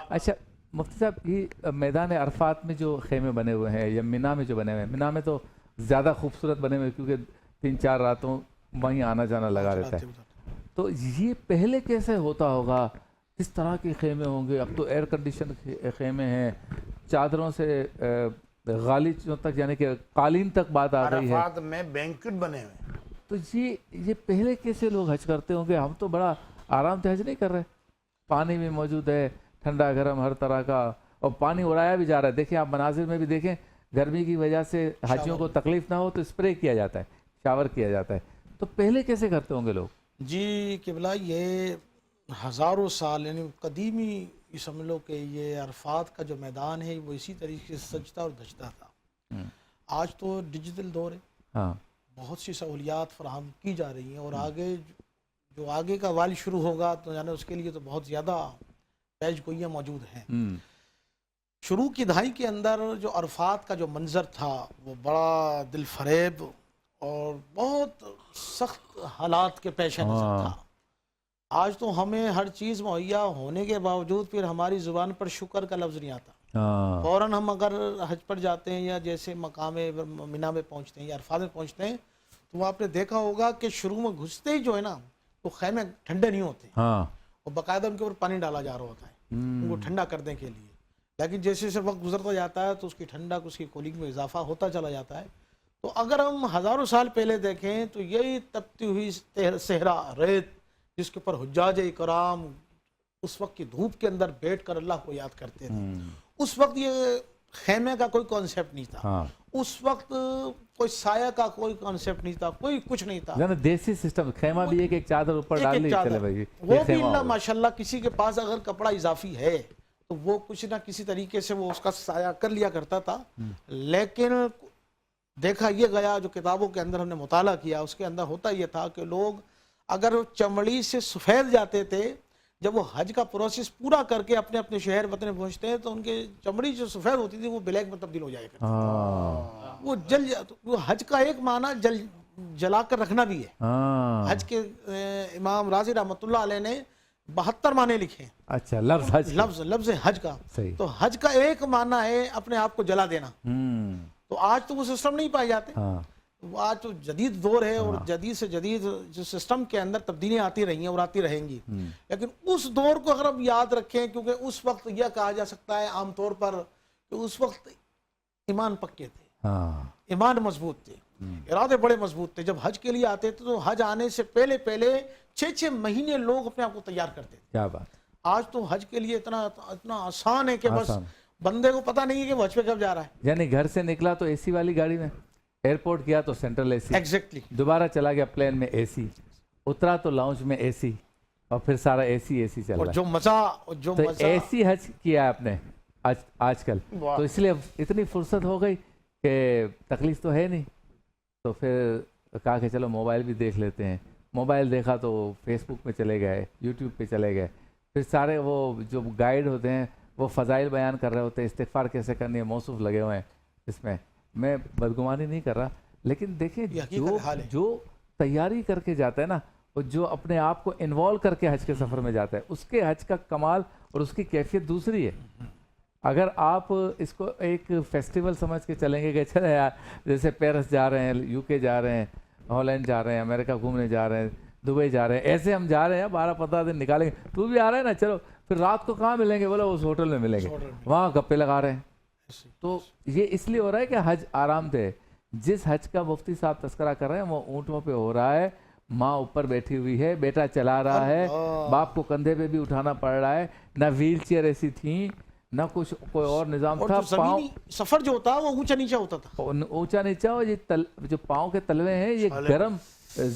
اچھا مفتی صاحب، یہ میدان عرفات میں جو خیمے بنے ہوئے ہیں یا مینا میں جو بنے ہوئے ہیں، مینا میں تو زیادہ خوبصورت بنے ہوئے ہیں کیونکہ 3-4 راتوں وہیں آنا جانا لگا رہتا ہے. تو یہ پہلے کیسے ہوتا ہوگا؟ کس طرح کے خیمے ہوں گے؟ اب تو ایئر کنڈیشن خیمے ہیں، چادروں سے غالیچوں تک یعنی کہ قالین تک بات آ گئی ہے. عرفات میں بینکٹ بنے ہوئے ہیں. تو یہ پہلے کیسے لوگ حج کرتے ہوں گے؟ ہم تو بڑا آرام سے حج نہیں کر رہے. پانی بھی موجود ہے، ٹھنڈا گرم ہر طرح کا، اور پانی اڑایا بھی جا رہا ہے. دیکھیں آپ مناظر میں بھی دیکھیں، گرمی کی وجہ سے حاجیوں کو تکلیف نہ ہو تو اسپرے کیا جاتا ہے، شاور کیا جاتا ہے. تو پہلے کیسے کرتے ہوں گے لوگ؟ جی قبلہ، یہ ہزاروں سال یعنی قدیمی یہ سمجھ لو کہ یہ عرفات کا جو میدان ہے وہ اسی طریقے سے سجتا اور دھجتا تھا. آج تو ڈیجیٹل دور ہے، ہاں بہت سی سہولیات فراہم کی جا رہی ہیں، اور آگے جو آگے کا وال شروع ہوگا تو یعنی اس کے لیے تو بہت زیادہ پیش گوئیاں موجود ہیں. شروع کی دہائی کے اندر جو عرفات کا جو منظر تھا وہ بڑا دل فریب اور بہت سخت حالات کے پیش نظر تھا. آج تو ہمیں ہر چیز مہیا ہونے کے باوجود پھر ہماری زبان پر شکر کا لفظ نہیں آتا. فوراً ہم اگر حج پر جاتے ہیں یا جیسے مقام مینا میں پہنچتے ہیں یا عرفات میں پہنچتے ہیں تو وہ آپ نے دیکھا ہوگا کہ شروع میں گھستے ہی جو ہے نا وہ خیمے ٹھنڈے نہیں ہوتے، اور باقاعدہ ان کے اوپر پانی ڈالا جا رہا ہوتا ہے ان کو ٹھنڈا کرنے کے لیے. لیکن جیسے جیسے وقت گزرتا جاتا ہے تو اس کی ٹھنڈک، اس کی کولنگ میں اضافہ ہوتا چلا جاتا ہے. تو اگر ہم ہزاروں سال پہلے دیکھیں تو یہی تپتی ہوئی صحرا ریت جس کے اوپر حجاج اکرام اس وقت کی دھوپ کے اندر بیٹھ کر اللہ کو یاد کرتے تھے. اس وقت یہ خیمے کا کوئی کانسیپٹ نہیں تھا، اس وقت کوئی سایہ کا کوئی کانسیپٹ نہیں تھا، کوئی کچھ نہیں تھا. دیسی سسٹم، خیمہ بھی ایک چادر اوپر ڈال لی چلے بھائی، وہ بھی اللہ ماشاءاللہ کسی کے پاس اگر کپڑا اضافی ہے تو وہ کچھ نہ کسی طریقے سے وہ اس کا سایہ کر لیا کرتا تھا. لیکن دیکھا یہ گیا، جو کتابوں کے اندر ہم نے مطالعہ کیا اس کے اندر ہوتا یہ تھا کہ لوگ اگر چمڑی سے سفید جاتے تھے، جب وہ حج کا پروسیس پورا کر کے اپنے اپنے شہر وطن پہنچتے ہیں تو ان کی چمڑی جو سفید ہوتی تھی وہ بلیک میں تبدیل ہو جائے کرتی تھی. وہ وہ حج کا ایک معنی جلا کر رکھنا بھی ہے. حج کے امام رازی رحمۃ اللہ علیہ نے 72 معنی لکھے ہیں. اچھا، لفظ حج کا. تو حج کا ایک معنی ہے اپنے آپ کو جلا دینا. تو آج تو وہ سسٹم نہیں پائے جاتے. آج تو جدید دور ہے اور جدید سے جدید جو سسٹم کے اندر تبدیلیاں آتی رہی ہیں اور آتی رہیں گی. لیکن اس دور کو اگر ہم یاد رکھیں، کیونکہ اس وقت یہ کہا جا سکتا ہے عام طور پر کہ اس وقت ایمان پکے تھے، ایمان مضبوط تھے، ارادے بڑے مضبوط تھے. جب حج کے لیے آتے تھے تو حج آنے سے پہلے 6 مہینے لوگ اپنے آپ کو تیار کرتے تھے. کیا بات! آج تو حج کے لیے اتنا آسان ہے کہ بس بندے کو پتہ نہیں ہے کہ وہ حج پہ کب جا رہا ہے. یعنی گھر سے نکلا تو اے سی والی گاڑی میں، ایئرپورٹ گیا تو سینٹرل اے سی، ایگزیکٹلی. دوبارہ چلا گیا پلین میں اے سی، اترا تو لاؤنج میں اے سی، اور پھر سارا اے سی چل رہا ہے. جو مزہ اے سی حج کیا آپ نے آج کل، تو اس لیے اتنی فرصت ہو گئی کہ تکلیف تو ہے نہیں. تو پھر کہا کہ چلو موبائل بھی دیکھ لیتے ہیں. موبائل دیکھا تو فیس بک پہ چلے گئے، یوٹیوب پہ چلے گئے. پھر سارے وہ جو گائیڈ ہوتے ہیں وہ فضائل بیان کر رہے ہوتے ہیں، استغفار کیسے کرنی ہے، موصوف لگے ہوئے ہیں اس میں. میں بدگمانی نہیں کر رہا، لیکن دیکھیں جو تیاری کر کے جاتا ہے نا، اور جو اپنے آپ کو انوالو کر کے حج کے سفر میں جاتا ہے، اس کے حج کا کمال اور اس کی کیفیت دوسری ہے. اگر آپ اس کو ایک فیسٹیول سمجھ کے چلیں گے کہ چلے یار جیسے پیرس جا رہے ہیں، یو کے جا رہے ہیں، ہالینڈ جا رہے ہیں، امریکہ گھومنے جا رہے ہیں، دبئی جا رہے ہیں، ایسے ہم جا رہے ہیں 12-15 دن نکالیں گے، تو بھی آ رہا ہے نا، چلو پھر رات کو کہاں ملیں گے؟ بولے اس ہوٹل میں ملیں گے، وہاں گپے لگا رہے ہیں. تو یہ اس لیے ہو رہا ہے کہ حج آرام دہ. جس حج کا مفتی صاحب تذکرہ کر رہے ہیں وہ اونٹوں پہ ہو رہا ہے، ماں اوپر بیٹھی ہوئی ہے، بیٹا چلا رہا ہے، باپ کو کندھے پہ بھی اٹھانا پڑ رہا ہے. نہ ویل چیئر ایسی تھیں، نہ کچھ کوئی اور نظام تھا. سفر جو ہوتا وہ اونچا نیچا ہوتا تھا، اونچا نیچا. اور یہ جو پاؤں کے تلوے ہیں یہ گرم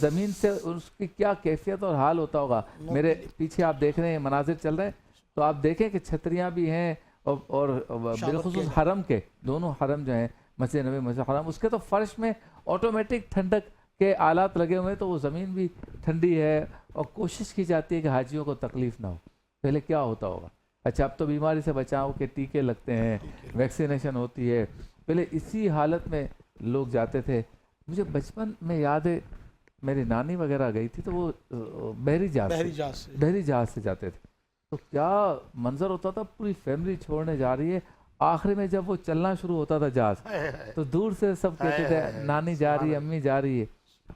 زمین سے، اس کی کیا کیفیت اور حال ہوتا ہوگا. میرے پیچھے آپ دیکھ رہے ہیں مناظر چل رہے ہیں تو آپ دیکھیں کہ چھتریاں بھی ہیں، اور بالخصوص حرم کے دونوں حرم جو ہیں، مسجد نبوی، مسجد حرم، اس کے تو فرش میں آٹومیٹک ٹھنڈک کے آلات لگے ہوئے ہیں، تو وہ زمین بھی ٹھنڈی ہے. اور کوشش کی جاتی ہے کہ حاجیوں کو تکلیف نہ ہو. پہلے کیا ہوتا ہوگا؟ اچھا اب تو بیماری سے بچاؤ کے ٹیکے لگتے ہیں، ویکسینیشن ہوتی ہے. پہلے اسی حالت میں لوگ جاتے تھے. مجھے بچپن میں یاد ہے میری نانی وغیرہ گئی تھی تو وہ بحری جہاز سے جاتے تھے. تو کیا منظر ہوتا تھا، پوری فیملی چھوڑنے جا رہی ہے، آخر میں جب وہ چلنا شروع ہوتا تھا جہاز تو دور سے سب کہتے تھے نانی جا رہی ہے، امی جا رہی ہے،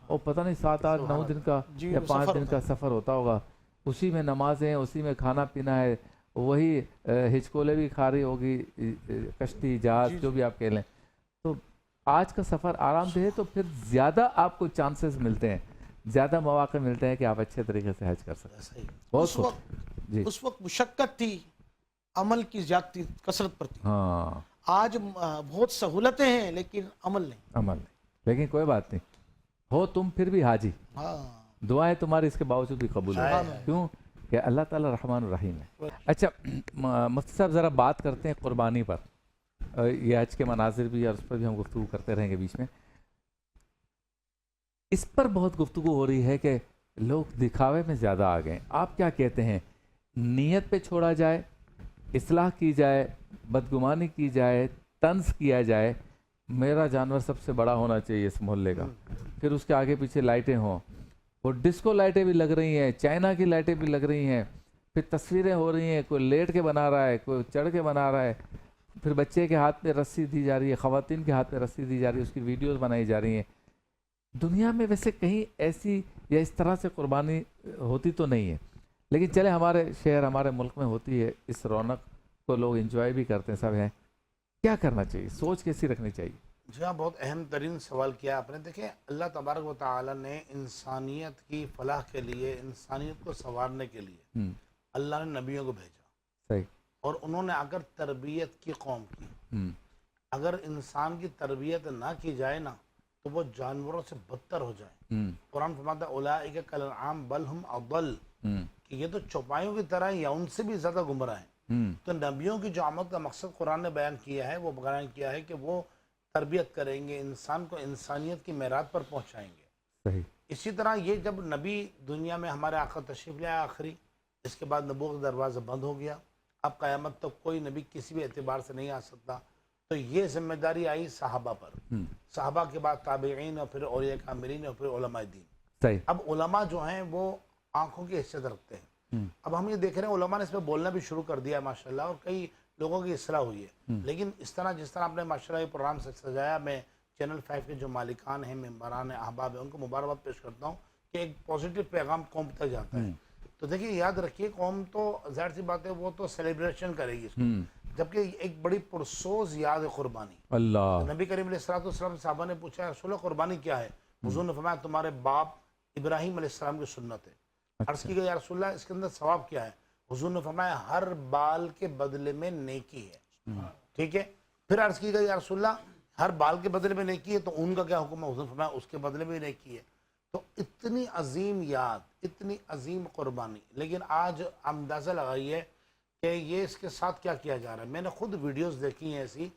اور پتہ نہیں 7 8 9 دن کا یا 5 دن کا سفر ہوتا ہوگا، اسی میں نمازیں، اسی میں کھانا پینا ہے، وہی ہچکولے بھی کھا رہی ہوگی کشتی جہاز جو بھی آپ کہہ لیں. تو آج کا سفر آرام دہ ہے تو پھر زیادہ آپ کو چانسز ملتے ہیں، زیادہ مواقع ملتے ہیں کہ آپ اچھے طریقے سے حج کر سکیں. بہت جی اس وقت مشقت تھی، عمل کی زیادتی کثرت پر تھی. ہاں آج بہت سہولتیں ہیں لیکن عمل نہیں. عمل نہیں، لیکن کوئی بات نہیں، ہو تم پھر بھی حاجی، ہاں دعائیں تمہاری اس کے باوجود بھی قبول ہو. کیوں کہ اللہ تعالیٰ رحمان الرحیم ہے. اچھا مفتی صاحب ذرا بات کرتے ہیں قربانی پر. یہ حج کے مناظر بھی اور اس پر بھی ہم گفتگو کرتے رہیں گے بیچ میں. اس پر بہت گفتگو ہو رہی ہے کہ لوگ دکھاوے میں زیادہ آ گئے. آپ کیا کہتے ہیں، نیت پہ چھوڑا جائے، اصلاح کی جائے، بدگمانی کی جائے، طنز کیا جائے، میرا جانور سب سے بڑا ہونا چاہیے اس محلے کا، پھر اس کے آگے پیچھے لائٹیں ہوں، وہ ڈسکو لائٹیں بھی لگ رہی ہیں، چائنا کی لائٹیں بھی لگ رہی ہیں، پھر تصویریں ہو رہی ہیں، کوئی لیٹ کے بنا رہا ہے، کوئی چڑھ کے بنا رہا ہے، پھر بچے کے ہاتھ میں رسی دی جا رہی ہے، خواتین کے ہاتھ میں رسی دی جا رہی ہے، اس کی ویڈیوز بنائی جا رہی ہیں. دنیا میں ویسے کہیں ایسی یا اس طرح سے قربانی ہوتی تو نہیں ہے، لیکن چلے ہمارے شہر ہمارے ملک میں ہوتی ہے، اس رونق کو لوگ انجوائے بھی کرتے ہیں، سب ہیں. کیا کرنا چاہیے، سوچ کیسی رکھنی چاہیے؟ جی ہاں، بہت اہم ترین سوال کیا آپ نے. دیکھیں، اللہ تبارک و تعالی نے انسانیت کی فلاح کے لیے، انسانیت کو سنوارنے کے لیے اللہ نے نبیوں کو بھیجا. صحیح. اور انہوں نے اگر تربیت کی قوم کی، اگر انسان کی تربیت نہ کی جائے نا تو وہ جانوروں سے بدتر ہو جائے. قرآن فرماتا ہے اولئک کالانعام بل ہم اضل، کہ یہ تو چوپایوں کی طرح ہیں یا ان سے بھی زیادہ گمراہ ہیں. تو نبیوں کی جو آمد کا مقصد قرآن نے بیان کیا ہے، وہ بیان کیا ہے کہ وہ تربیت کریں گے، انسان کو انسانیت کی معراج پر پہنچائیں گے. صحیح. اسی طرح یہ جب نبی دنیا میں ہمارے آقا تشریف لے آیا آخری، اس کے بعد نبوت کا دروازہ بند ہو گیا، اب قیامت تک کوئی نبی کسی بھی اعتبار سے نہیں آ سکتا. تو یہ ذمہ داری آئی صحابہ پر، صحابہ کے بعد تابعین، اور پھر اولیاء کاملین، اور پھر علماء دین. صحیح. اب علماء جو ہیں وہ آنکھوں کی حیثیت رکھتے ہیں. اب ہم یہ دیکھ رہے ہیں علماء نے اس پہ بولنا بھی شروع کر دیا ہے ماشاءاللہ، اور کئی لوگوں کی اصلاح ہوئی ہے. لیکن اس طرح جس طرح آپ نے ماشاءاللہ یہ پروگرام سے سجایا، میں چینل 5 کے جو مالکان ہیں، ممبران ہیں، احباب ہیں، ان کو مبارکباد پیش کرتا ہوں کہ ایک پازیٹیو پیغام قوم تک جاتا ہے. تو دیکھیے، یاد رکھیے، قوم تو ظاہر سی بات ہے وہ تو سیلیبریشن کرے گی اس کو، جبکہ ایک بڑی پرسوز یاد ہے قربانی. اللہ نبی کریم علیہ السلام صحابہ نے پوچھا، رسول اللہ قربانی کیا ہے؟ حضور نے فرمایا تمہارے باپ ابراہیم علیہ السلام کی سنت ہے. عرض کی گئی یا رسول اللہ اس کے اندر ثواب کیا ہے؟ حضور نے فرمایا ہر بال کے بدلے میں نیکی ہے. ٹھیک ہے. پھر عرض کی گئی یا رسول اللہ ہر بال کے بدلے میں نیکی ہے تو ان کا کیا حکم ہے؟ حضور نے فرمایا اس کے بدلے میں نیکی ہے. تو اتنی عظیم یاد، اتنی عظیم قربانی، لیکن آج اندازہ لگائیے کہ یہ اس کے ساتھ کیا کیا جا رہا ہے. میں نے خود ویڈیوز دیکھی ہیں ایسی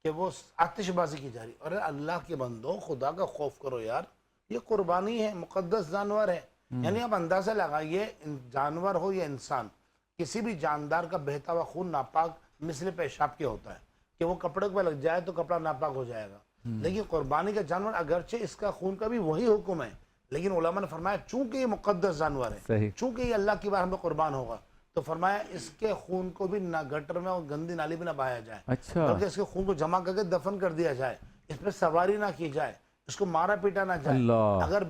کہ وہ آتش بازی کی جا رہی. اور اللہ کے بندوں، خدا کا خوف کرو یار، یہ قربانی ہے، مقدس جانور ہے. یعنی آپ اندازہ لگائیے، جانور ہو یا انسان، کسی بھی جاندار کا بہتا ہوا خون ناپاک مثل پیشاب کے ہوتا ہے کہ وہ کپڑے پہ لگ جائے تو کپڑا ناپاک ہو جائے گا. لیکن قربانی کا جانور اگرچہ اس کا خون کا بھی وہی حکم ہے، لیکن علماء نے فرمایا چونکہ یہ مقدس جانور ہے، چونکہ یہ اللہ کی بار ہمیں قربان ہوگا، تو فرمایا اس کے خون کو بھی نہ گٹر میں اور گندی نالی میں نہ بہایا جائے، بلکہ اس کے خون کو جمع کر کے دفن کر دیا جائے، اس پہ سواری نہ کی جائے، اس کو مارا پیٹا نہ جائے. اگر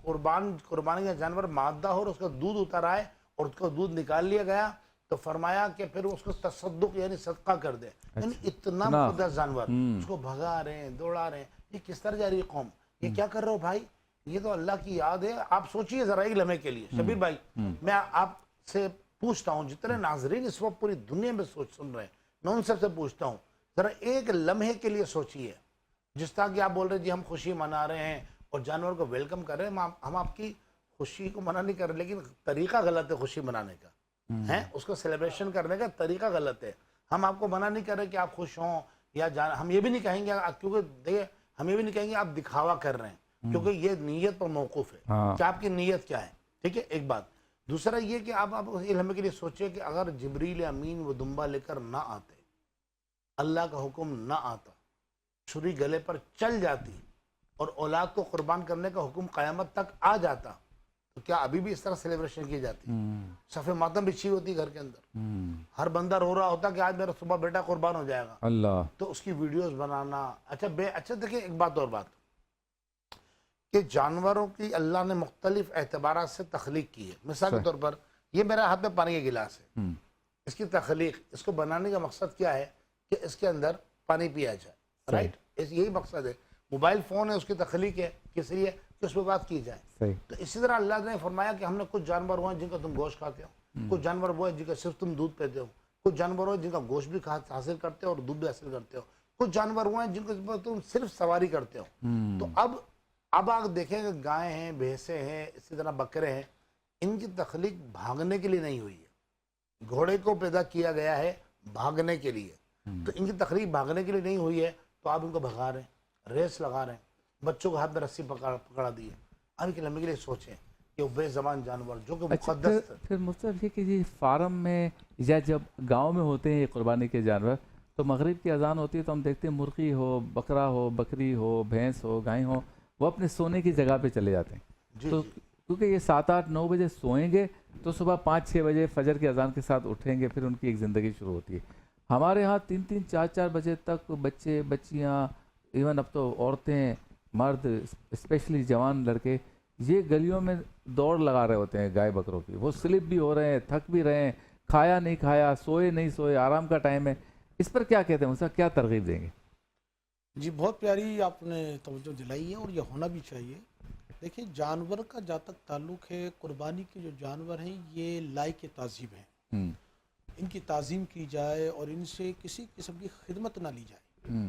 قربانی کا جانور مادہ ہو اور اس کا دودھ اتر آئے اور اس کا دودھ نکال لیا گیا تو فرمایا کہ پھر اس کو تصدق یعنی صدقہ کر دے. یعنی اتنا مقدس جانور، اس کو بھگا رہے ہیں، دوڑا رہے ہیں. یہ کس طرح جا رہی ہے قوم؟ یہ کیا کر رہے ہو بھائی؟ یہ تو اللہ کی یاد ہے. آپ سوچئے ذرا ایک لمحے کے لیے. شبیر بھائی، میں آپ سے پوچھتا ہوں، جتنے ناظرین اس وقت پوری دنیا میں سن رہے ہیں، میں ان سب سے پوچھتا ہوں، ذرا ایک لمحے کے لیے سوچئے. جس طرح کہ آپ بول رہے ہیں جی ہم خوشی منا رہے ہیں اور جانور کو ویلکم کر رہے ہیں، ہم آپ کی خوشی کو منع نہیں کر رہے، لیکن طریقہ غلط ہے خوشی منانے کا، ہے اس کو سیلیبریشن کرنے کا طریقہ غلط ہے. ہم آپ کو منع نہیں کر رہے کہ آپ خوش ہوں، یا ہم یہ بھی نہیں کہیں گے، کیونکہ دیکھیں ہم یہ بھی نہیں کہیں گے آپ دکھاوا کر رہے ہیں، کیونکہ یہ نیت پر موقوف ہے کہ آپ کی نیت کیا ہے. ٹھیک ہے، ایک بات. دوسرا یہ کہ آپ علم کے لیے سوچیں کہ اگر جبریل امین وہ دمبا لے کر نہ آتے، اللہ کا حکم نہ آتا، چھری گلے پر چل جاتی اور اولاد کو قربان کرنے کا حکم قیامت تک آ جاتا، تو کیا ابھی بھی اس طرح سیلیبریشن کی جاتی ہے؟ صف ماتم بچھی ہوتی ہے گھر کے اندر، ہر بندہ رو رہا ہوتا کہ آج میرا صبح بیٹا قربان ہو جائے گا، اللہ، تو اس کی ویڈیوز بنانا. اچھا دیکھیں ایک بات اور بات کہ جانوروں کی اللہ نے مختلف اعتبارات سے تخلیق کی ہے. مثال کے طور پر یہ میرا ہاتھ میں پانی کا گلاس ہے، اس کی تخلیق، اس کو بنانے کا مقصد کیا ہے کہ اس کے اندر پانی پیا جائے، رائٹ، یہی مقصد ہے. موبائل فون ہے، اس کی تخلیق ہے کس لیے کہ اس پہ بات کی جائے. تو اسی طرح اللہ نے فرمایا کہ ہم نے کچھ جانور ہوئے ہیں جن کا تم گوشت کھاتے ہو، کچھ جانور وہ ہیں جن کا صرف تم دودھ پیتے ہو، کچھ جانور ہوئے جن کا گوشت بھی حاصل کرتے ہو اور دودھ بھی حاصل کرتے ہو، کچھ جانور ہوئے ہیں جن کو تم صرف سواری کرتے ہو. تو اب آپ دیکھیں کہ گائے ہیں، بھینسیں ہیں، اسی طرح بکرے ہیں، ان کی تخلیق بھاگنے کے لیے نہیں ہوئی ہے. گھوڑے کو پیدا کیا گیا ہے بھاگنے کے لیے، تو ان کی تخلیق بھاگنے کے لیے نہیں ہوئی ہے، تو آپ ان کو بھگا رہے ہیں، ریس لگا رہے ہیں، بچوں کو ہاتھ میں رسی پکڑا دی ہے. آنے کے لمبے کے لیے سوچیں کہ وہ بے زبان جانور جو کہ مقدس. پھر مصطفیٰ یہ کہ جی فارم میں یا جب گاؤں میں ہوتے ہیں یہ قربانی کے جانور، تو مغرب کی اذان ہوتی ہے تو ہم دیکھتے ہیں مرغی ہو، بکرا ہو، بکری ہو، بھینس ہو، گائے ہو، وہ اپنے سونے کی جگہ پہ چلے جاتے ہیں. تو کیونکہ یہ 7، 8، 9 بجے سوئیں گے تو صبح 5، 6 بجے فجر کی اذان کے ساتھ اٹھیں گے، پھر ان کی ایک زندگی شروع ہوتی ہے. ہمارے ہاں 3، 3، 4، 4 بجے تک بچے، بچیاں، ایون اب تو عورتیں، مرد، اسپیشلی جوان لڑکے یہ گلیوں میں دوڑ لگا رہے ہوتے ہیں گائے بکروں کی. وہ سلپ بھی ہو رہے ہیں، تھک بھی رہے ہیں، کھایا نہیں کھایا، سوئے نہیں سوئے، آرام کا ٹائم ہے. اس پر کیا کہتے ہیں ان سے، کیا ترغیب دیں گے؟ جی بہت پیاری آپ نے توجہ دلائی ہے اور یہ ہونا بھی چاہیے. دیکھیں جانور کا جہاں تک تعلق ہے، قربانی کے جو جانور ہیں یہ لائق تعظیم ہیں، ان کی تعظیم کی جائے اور ان سے کسی قسم کی خدمت نہ لی جائے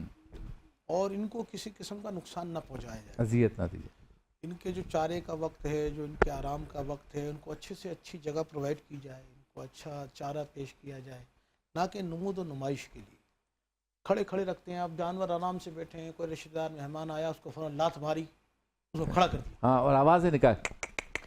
اور ان کو کسی قسم کا نقصان نہ پہنچایا جائے، اذیت نہ دی جائے. ان کے جو چارے کا وقت ہے، جو ان کے آرام کا وقت ہے، ان کو اچھے سے اچھی جگہ پرووائڈ کی جائے، ان کو اچھا چارہ پیش کیا جائے، نہ کہ نمود و نمائش کے لیے. کھڑے کھڑے رکھتے ہیں آپ، جانور آرام سے بیٹھے ہیں، کوئی رشتہ دار مہمان آیا اس کو فوراً لات ماری، اس کو کھڑا کر دیا. ہاں، اور آوازیں نکال،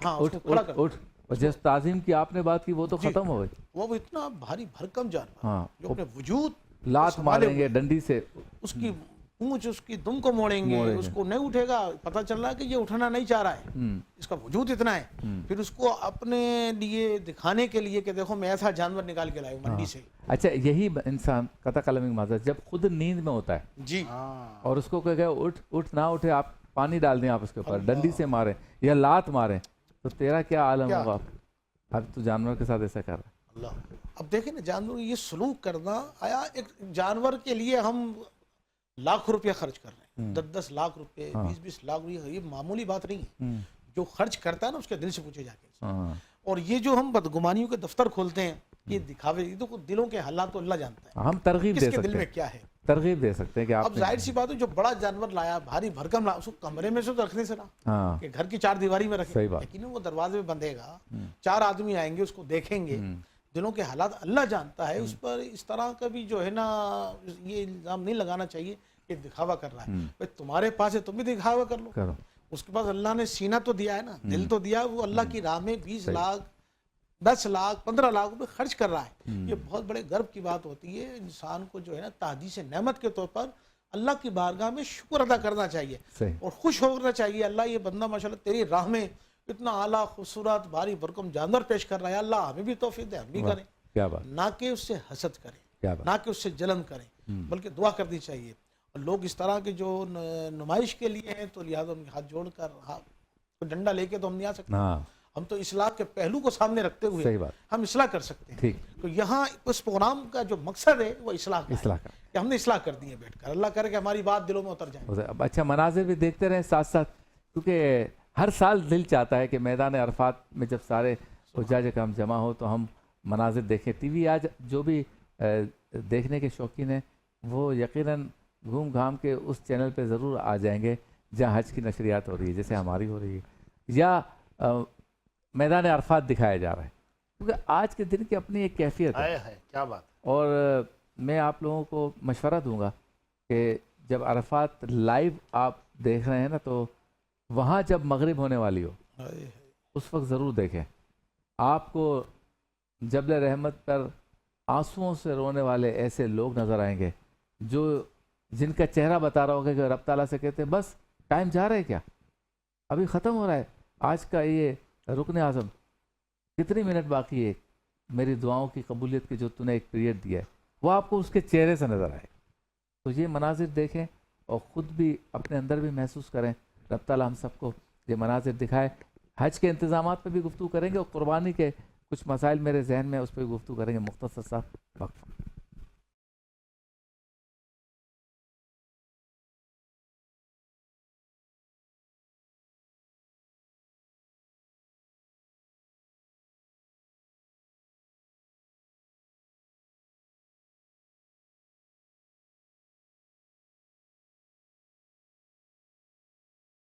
ہاں اس کو کھڑا کر دیا. اٹھ. اور جس تعظیم کی آپ نے بات کی وہ تو ختم ہو گئی. وہ اتنا بھاری بھرکم جانور ہاں، جو اپنے وجود لات ماریں گے ڈنڈی سے، اس کی پونچھ، اس کی دم کو موڑیں گے، اس کو نہیں اٹھے گا، پتہ چل رہا ہے کہ یہ اٹھنا نہیں چاہ رہا ہے، اس کا وجود اتنا ہے. پھر اس کو اپنے لیے دکھانے کے لیے کہ دیکھو میں ایسا جانور نکال کے لایا منڈی سے. اچھا یہی انسان قطع قلم معذرت جب خود نیند میں ہوتا ہے جی اور اس کو کہ اٹھ نہ اٹھے، آپ پانی ڈال دیں، آپ اس کے اوپر ڈنڈی سے ماریں یا لات ماریں، تو تیرا کیا عالم ہوگا؟ اب تو جانور کے ساتھ ایسا کر رہا ہے. اللہ. اب دیکھیں نا جانور یہ سلوک کرنا، آیا ایک جانور کے لیے ہم لاکھ روپیہ خرچ کر رہے ہیں، 10 لاکھ روپے، 20 لاکھ روپے، یہ معمولی بات نہیں ہے. جو خرچ کرتا ہے نا اس کے دل سے پوچھے جا کے. اور یہ جو ہم بدگمانیوں کے دفتر کھولتے ہیں، یہ دکھاوے، یہ تو دلوں کے حالات تو اللہ جانتا ہے، ہم ترغیب دے کس کے سکتے دل میں ہیں، کیا ہے. ترغیب دے سکتے ہیں کہ اب آپ ظاہر سی بات ہے جو بڑا جانور لایا، بھاری بھرکم لایا، اس کو کمرے میں سے تو رکھنے سے نہ کہ گھر کی 4 دیواری میں رکھے، لیکن وہ دروازے میں بندھے گا، 4 آدمی آئیں گے اس کو دیکھیں گے. دلوں کے حالات اللہ جانتا ہے. اس پر اس طرح کا بھی جو ہے نا یہ الزام نہیں لگانا چاہیے کہ دکھاوا کر رہا ہے. تمہارے پاس ہے تم بھی دکھاوا کر لو. اس کے پاس اللہ نے سینہ تو دیا ہے نا، دل تو دیا، وہ اللہ کی راہ میں 20 لاکھ 10 لاکھ 15 لاکھ روپے خرچ کر رہا ہے. یہ بہت بڑے گرو کی بات ہوتی ہے. انسان کو جو ہے نا تحدیث نعمت کے طور پر اللہ کی بارگاہ میں شکر ادا کرنا چاہیے اور خوش ہونا چاہیے. اللہ یہ بندہ ماشاءاللہ تیری راہ میں اتنا اعلیٰ خوبصورت بھاری بھرکم جانور پیش کر رہا ہے، اللہ ہمیں بھی توفیق دے، ہم بھی کریں. نہ کہ اس سے حسد کریں، نہ کہ اس سے جلن کریں، بلکہ دعا کرنی چاہیے. اور لوگ اس طرح کے جو نمائش کے لیے ہیں تو لہٰذا ان کے ہاتھ جوڑ کر ڈنڈا لے کے تو ہم نہیں آ سکتے. ہم تو اصلاح کے پہلو کو سامنے رکھتے ہوئے ہم اصلاح کر سکتے ہیں. تو یہاں اس پروگرام کا جو مقصد ہے وہ اصلاح کا ہے کہ ہم نے اصلاح کر دی ہے بیٹھ کر. اللہ کرے کہ ہماری بات دلوں میں اتر جائے. اب اچھا مناظر بھی دیکھتے رہیں ساتھ ساتھ، کیونکہ ہر سال دل چاہتا ہے کہ میدان عرفات میں جب سارے حجاج کرام جمع ہو تو ہم مناظر دیکھیں. ٹی وی آج جو بھی دیکھنے کے شوقین ہیں وہ یقیناً گھوم گھام کے اس چینل پہ ضرور آ جائیں گے جہاں حج کی نشریات ہو رہی ہے، جیسے ہماری ہو رہی ہے، یا میدان عرفات دکھایا جا رہا ہے. کیونکہ آج کے دن کی اپنی ایک کیفیت ہے. کیا بات. اور میں آپ لوگوں کو مشورہ دوں گا کہ جب عرفات لائیو آپ دیکھ رہے ہیں نا تو وہاں جب مغرب ہونے والی ہو اس وقت ضرور دیکھیں. آپ کو جبل رحمت پر آنسوؤں سے رونے والے ایسے لوگ نظر آئیں گے جن کا چہرہ بتا رہا ہوگا کہ رب تعالیٰ سے کہتے ہیں بس ٹائم جا رہا ہے کیا، ابھی ختم ہو رہا ہے. آج کا یہ رکن اعظم کتنی منٹ باقی ہے میری دعاؤں کی قبولیت کی جو تو نے ایک پیریڈ دیا ہے وہ آپ کو اس کے چہرے سے نظر آئے. تو یہ مناظر دیکھیں اور خود بھی اپنے اندر بھی محسوس کریں. رب تعالیٰ ہم سب کو یہ مناظر دکھائے. حج کے انتظامات پہ بھی گفتگو کریں گے اور قربانی کے کچھ مسائل میرے ذہن میں اس پہ گفتگو کریں گے. مختصر سا وقفہ.